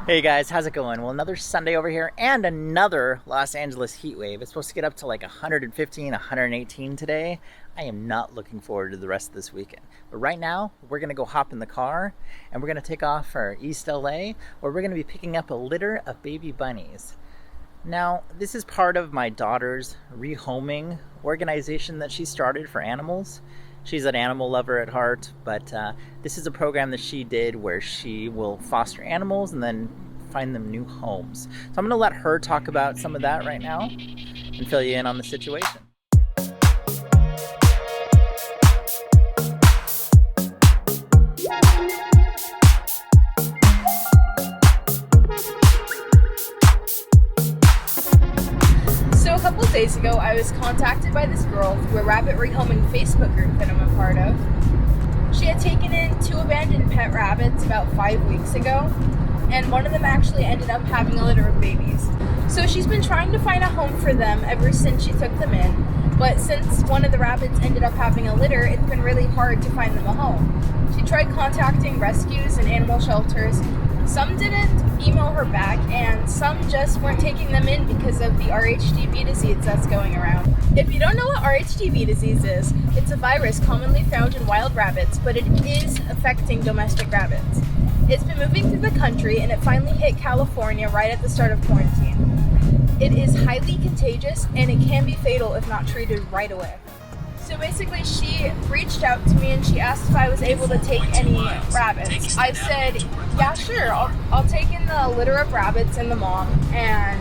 Hey guys, how's it going? Well, another Sunday over here and another Los Angeles heat wave. It's supposed to get up to like 115, 118 today. I am not looking forward to the rest of this weekend. But right now, we're gonna go hop in the car and we're gonna take off for East LA, where we're gonna be picking up a litter of baby bunnies. Now, this is part of my daughter's rehoming organization that she started for animals. She's an animal lover at heart, but this is a program that she did where she will foster animals and then find them new homes. So I'm going to let her talk about some of that right now and fill you in on the situation. A couple of days ago, I was contacted by this girl through a rabbit rehoming Facebook group that I'm a part of. She had taken in 2 abandoned pet rabbits about 5 weeks ago, and one of them actually ended up having a litter of babies. So she's been trying to find a home for them ever since she took them in, but since one of the rabbits ended up having a litter, it's been really hard to find them a home. She tried contacting rescues and animal shelters. Some didn't email her back, and some just weren't taking them in because of the RHDV disease that's going around. If you don't know what RHDV disease is, it's a virus commonly found in wild rabbits, but it is affecting domestic rabbits. It's been moving through the country, and it finally hit California right at the start of quarantine. It is highly contagious, and it can be fatal if not treated right away. So basically, she reached out to me and she asked if I was able to take any rabbits. I said, yeah, sure, I'll take in the litter of rabbits and the mom, and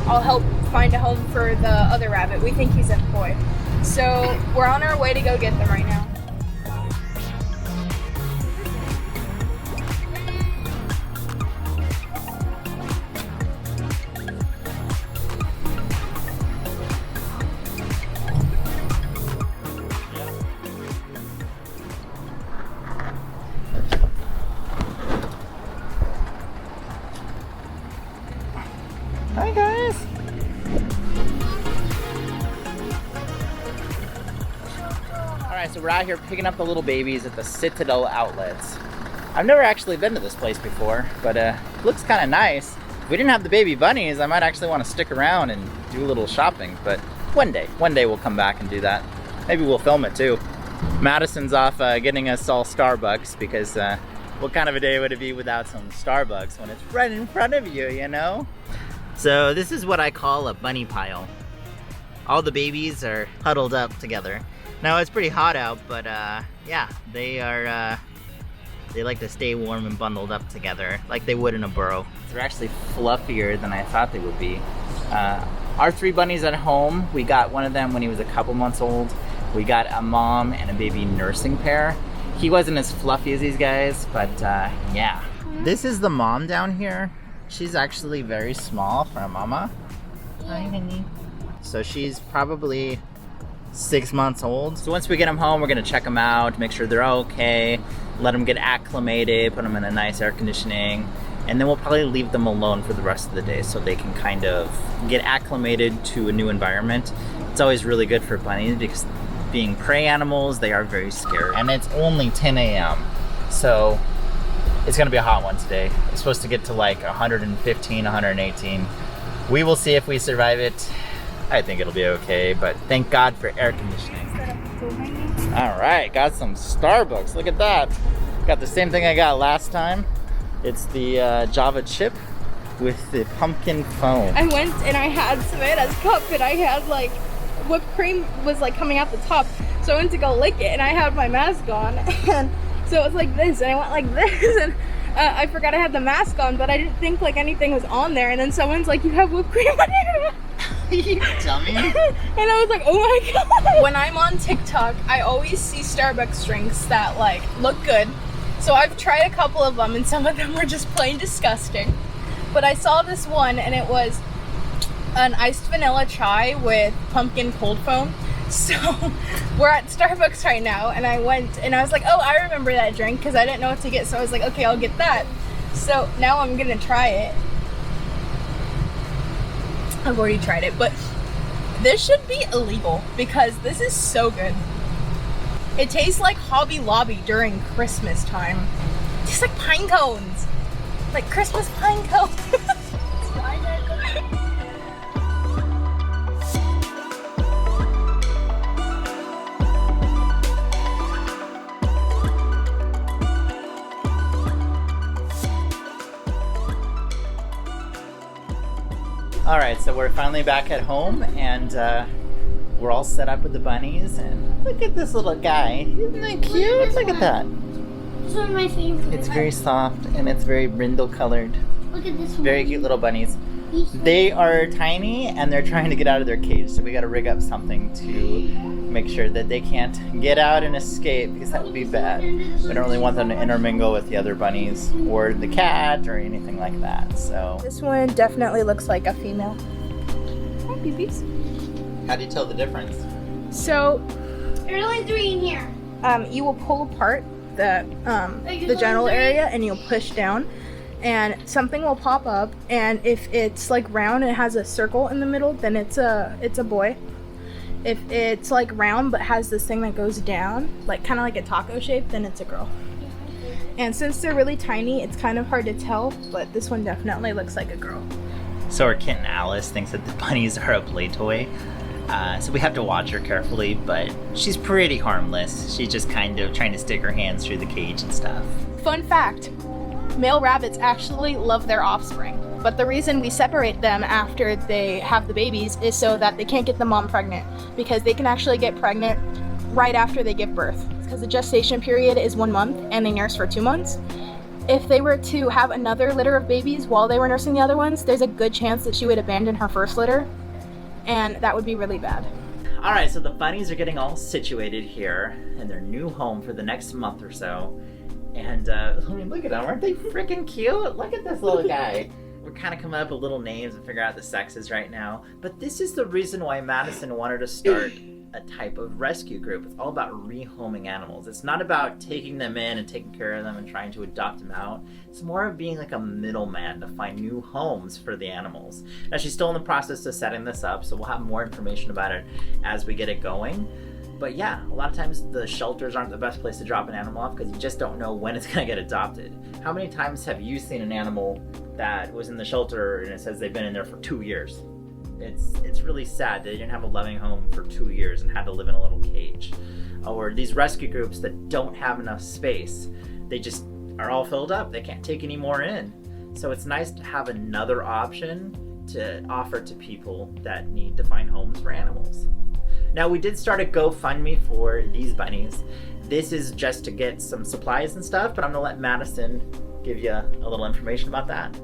I'll help find a home for the other rabbit. We think he's a boy. So we're on our way to go get them right now. Hi guys! Alright, so we're out here picking up the little babies at the Citadel outlets. I've never actually been to this place before, but it looks kind of nice. If we didn't have the baby bunnies, I might actually want to stick around and do a little shopping, but one day we'll come back and do that. Maybe we'll film it too. Madison's off getting us all Starbucks because what kind of a day would it be without some Starbucks when it's right in front of you, you know? So this is what I call a bunny pile. All the babies are huddled up together. Now it's pretty hot out, but yeah, they like to stay warm and bundled up together like they would in a burrow. They're actually fluffier than I thought they would be. Our 3 bunnies at home, we got one of them when he was a couple months old. We got a mom and a baby nursing pair. He wasn't as fluffy as these guys, but yeah. This is the mom down here. She's actually very small for a mama. Hi, honey. So she's probably 6 months old. So once we get them home, we're gonna check them out, make sure they're okay, let them get acclimated, put them in a nice air conditioning, and then we'll probably leave them alone for the rest of the day so they can kind of get acclimated to a new environment. It's always really good for bunnies because being prey animals, they are very scary. And it's only 10 a.m. So it's gonna be a hot one today. It's supposed to get to like 115, 118. We will see if we survive it. I think it'll be okay, but thank God for air conditioning. All right, got some Starbucks. Look at that. Got the same thing I got last time. It's the Java chip with the pumpkin foam. I went and I had Savannah's cup, and I had like whipped cream was like coming out the top. So I went to go lick it, and I had my mask on, and so it was like this, and I went like this, and I forgot I had the mask on, but I didn't think like anything was on there, and then someone's like, you have whipped cream on your mask. You tell me. And I was like, oh my god. When I'm on TikTok, I always see Starbucks drinks that like look good. So I've tried a couple of them, and some of them were just plain disgusting. But I saw this one, and it was an iced vanilla chai with pumpkin cold foam. So we're at Starbucks right now, and I went and I was like, oh, I remember that drink, because I didn't know what to get. So I was like, okay, I'll get that. So now I'm gonna try it. I've already tried it, but this should be illegal because this is so good. It tastes like Hobby Lobby during Christmas time. It tastes like pine cones. Like Christmas pine cone. All right, so we're finally back at home, and we're all set up with the bunnies. And look at this little guy. Isn't that cute? Look at that. This one of my favorites. It's very soft and it's very brindle colored. Look at this one. Very cute little bunnies. They are tiny and they're trying to get out of their cage, so we got to rig up something to make sure that they can't get out and escape, because that would be bad. We don't really want them to intermingle with the other bunnies or the cat or anything like that. So This one definitely looks like a female. Hi, babies. how do you tell the difference? So, There's only 3 in here. you will pull apart the genital area and you'll push down, and something will pop up, and if it's like round and it has a circle in the middle, then it's a boy. If it's like round but has this thing that goes down, like kind of like a taco shape, then it's a girl. And since they're really tiny, it's kind of hard to tell, but this one definitely looks like a girl. So our kitten Alice thinks that the bunnies are a play toy. So we have to watch her carefully, but she's pretty harmless. She's just kind of trying to stick her hands through the cage and stuff. Fun fact, male rabbits actually love their offspring, but the reason we separate them after they have the babies is so that they can't get the mom pregnant, because they can actually get pregnant right after they give birth, because the gestation period is 1 month and they nurse for 2 months. If they were to have another litter of babies while they were nursing the other ones, there's a good chance that she would abandon her first litter, and that would be really bad. All right, so the bunnies are getting all situated here in their new home for the next month or so. And I mean, look at them, aren't they freaking cute? Look at this little guy. We're kind of coming up with little names and figure out the sexes right now. But this is the reason why Madison wanted to start a type of rescue group. It's all about rehoming animals. It's not about taking them in and taking care of them and trying to adopt them out. It's more of being like a middleman to find new homes for the animals. Now, she's still in the process of setting this up, so we'll have more information about it as we get it going. But yeah, a lot of times the shelters aren't the best place to drop an animal off, because you just don't know when it's going to get adopted. How many times have you seen an animal that was in the shelter and it says they've been in there for 2 years? It's really sad that they didn't have a loving home for 2 years and had to live in a little cage. Or these rescue groups that don't have enough space, they just are all filled up. They can't take any more in. So it's nice to have another option to offer to people that need to find homes for animals. Now, we did start a GoFundMe for these bunnies. This is just to get some supplies and stuff, but I'm gonna let Madison give you a little information about that.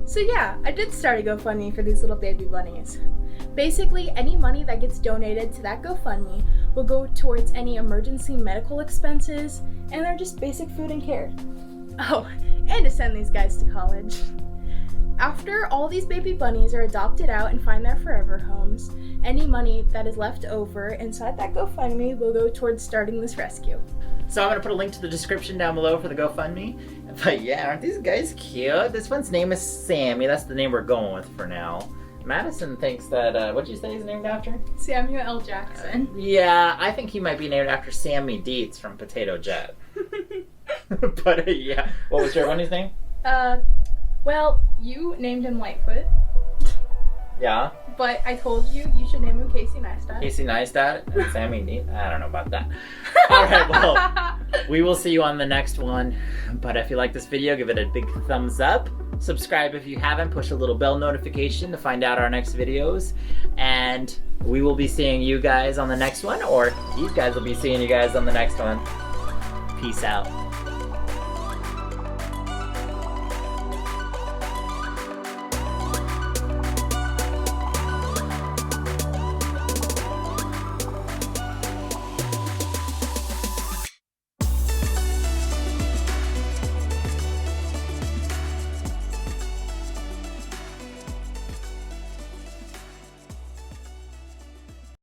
So yeah, I did start a GoFundMe for these little baby bunnies. Basically, any money that gets donated to that GoFundMe will go towards any emergency medical expenses, and they're just basic food and care. Oh, and to send these guys to college. After all these baby bunnies are adopted out and find their forever homes, any money that is left over inside that GoFundMe will go towards starting this rescue. So I'm going to put a link to the description down below for the GoFundMe. But yeah, aren't these guys cute? This one's name is Sammy. That's the name we're going with for now. Madison thinks that, what'd you say he's named after? Samuel L. Jackson. Yeah, I think he might be named after Sammy Dietz from Potato Jet. But yeah, what was your bunny's name? Well, you named him Lightfoot, Yeah, but I told you should name him Casey Neistat. Casey Neistat and Sammy Dietz. I don't know about that. All right, well, we will see you on the next one. But if you like this video, give it a big thumbs up. Subscribe if you haven't. Push a little bell notification to find out our next videos. And we will be seeing you guys on the next one, or these guys will be seeing you guys on the next one. Peace out.